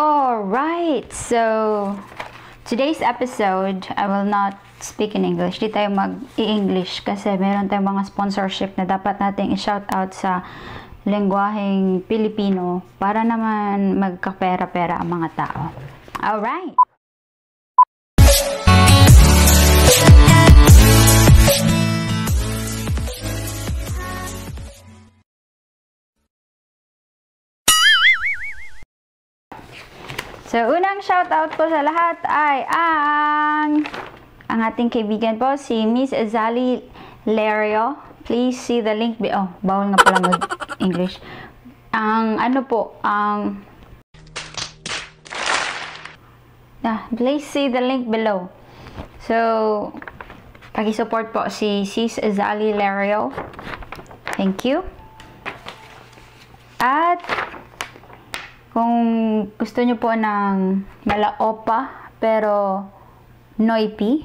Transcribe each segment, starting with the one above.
Alright, so today's episode, I will not speak in English. Di tayo mag-i-English kasi meron tayong mga sponsorship na dapat nating i-shoutout sa lengguaheng Pilipino para naman magkapera-pera ang mga tao. Alright! So, unang shoutout po sa lahat ay ang ating kaibigan po, si Miss Azali Lario. Please see the link below. Oh, bawal nga pala mag-English. Please see the link below. So, paki-support po si Sis Azali Lario. Thank you. At kung gusto nyo po ng malaopa pero noipi,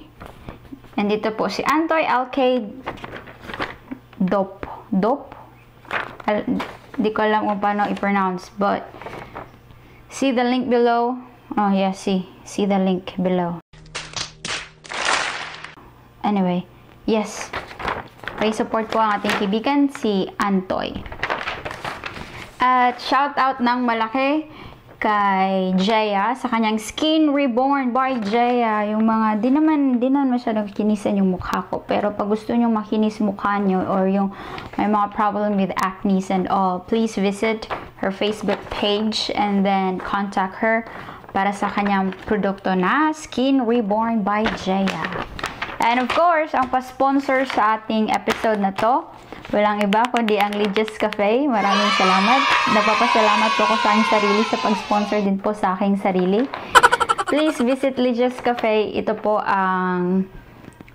nandito po si Antoy Alcade Dop. Di ko alam kung paano i-pronounce, but see the link below. Oh yeah, see the link below. Anyway, yes, pay-support po ang ating kaibigan si Antoy. At shout out ng malaki kay Jaya sa kanyang Skin Reborn by Jaya. Yung mga, di naman masyadong kinisan yung mukha ko. Pero pag gusto nyo makinis mukha nyo or yung may mga problem with acne and all, please visit her Facebook page and then contact her para sa kanyang produkto na Skin Reborn by Jaya. And of course, ang pa-sponsor sa ating episode na to, walang iba kundi ang Lydia's Cafe. Maraming salamat. Napapasalamat po ko sa aking sarili sa pag-sponsor din po sa aking sarili. Please visit Lydia's Cafe. Ito po ang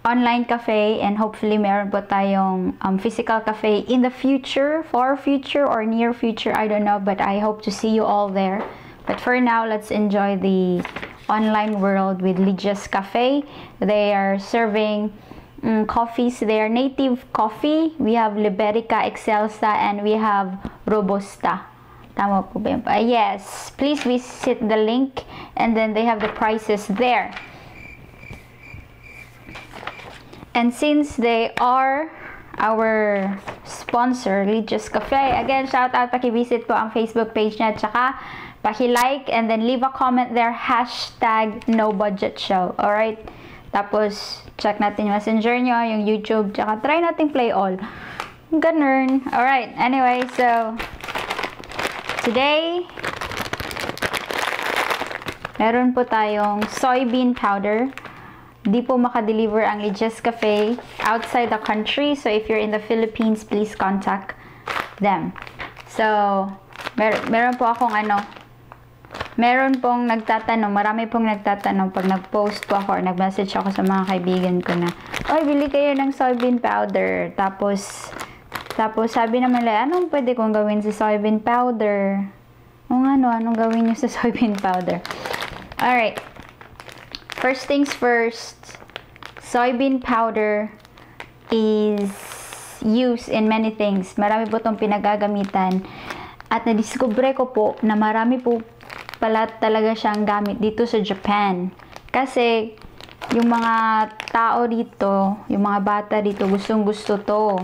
online cafe and hopefully meron po tayong physical cafe in the future, far future or near future. I don't know, but I hope to see you all there. But for now, let's enjoy the online world with Lydia's Cafe. They are serving coffees. They are native coffee. We have Liberica, Excelsa, and we have Robusta. Tama po ba yun? Yes. Please visit the link and then they have the prices there. And since they are our sponsor, Lydia's Cafe, again, shout out, paki-visit po ang Facebook page niya, tsaka paki-like and then leave a comment there, #nobudgetshow. Alright? Tapos, check natin yung messenger nyo, yung YouTube, tsaka try natin play all. Ganun. Alright, anyway, so, today, meron po tayong Soy Bean Powder. Di po makadeliver ang Lydia's Cafe outside the country. So, if you're in the Philippines, please contact them. So, meron po akong meron pong nagtatanong, marami pong nagtatanong pag nag-post po ako or nag-message ako sa mga kaibigan ko na, oy, bili kayo ng soybean powder. Tapos sabi naman nila, anong pwede kong gawin sa soybean powder? Anong gawin nyo sa soybean powder? Alright. First things first, soybean powder is used in many things. Marami po itong pinagagamitan. At nadiskubre ko po na marami po pala talaga siyang gamit dito sa Japan. Kasi, yung mga tao dito, yung mga bata dito, gustong-gusto to.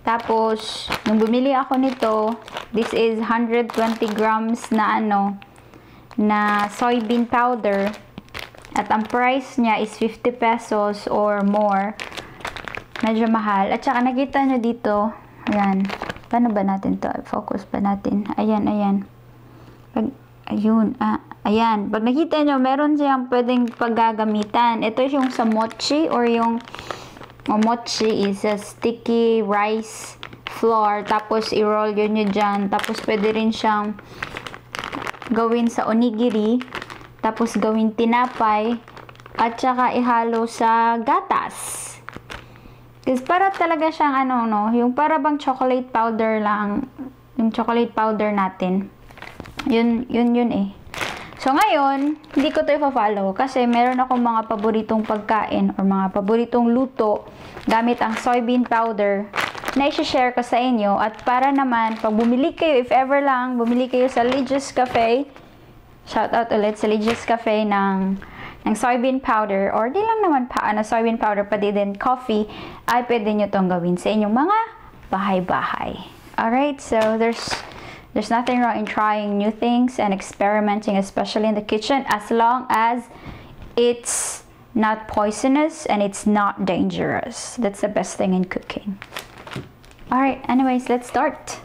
Tapos, nung bumili ako nito, this is 120 grams na na soybean powder. At ang price niya is 50 pesos or more. Medyo mahal. At saka nakita nyo dito, ayan. Paano ba natin to? Focus ba natin? Ayan. Ayan. Pag nakita nyo, meron siyang pwedeng paggagamitan. Ito yung sa mochi or yung mochi is a sticky rice flour. Tapos, i-roll yun nyo dyan. Tapos, pwede rin siyang gawin sa onigiri. Tapos, gawin tinapay. At saka, ihalo sa gatas. Kasi para talaga siyang yung para bang chocolate powder lang. Yung chocolate powder natin. Yun eh. So ngayon, hindi ko to i-follow kasi meron akong mga paboritong pagkain or mga paboritong luto gamit ang soybean powder na i-share ko sa inyo. At para naman, pag bumili kayo, if ever lang, bumili kayo sa Lydia's Cafe, Shout out ulit sa Lydia's Cafe ng soybean powder, or di lang naman soybean powder, pati din coffee, ay pwede nyo tong gawin sa inyong mga bahay-bahay. Alright, so there's nothing wrong in trying new things and experimenting, especially in the kitchen, as long as it's not poisonous and it's not dangerous. That's the best thing in cooking. Alright, anyways, let's start.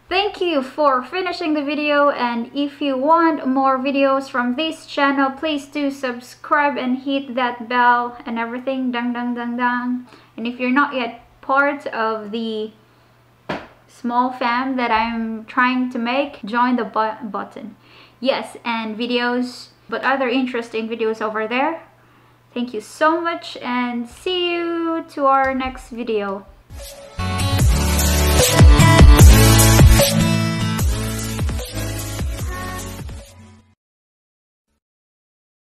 Thank you for finishing the video, and if you want more videos from this channel, please do subscribe and hit that bell and everything, dang dang dang dang. And if you're not yet part of the small fam that I'm trying to make, join the button. Yes, and videos, but other interesting videos over there. Thank you so much, and see you to our next video.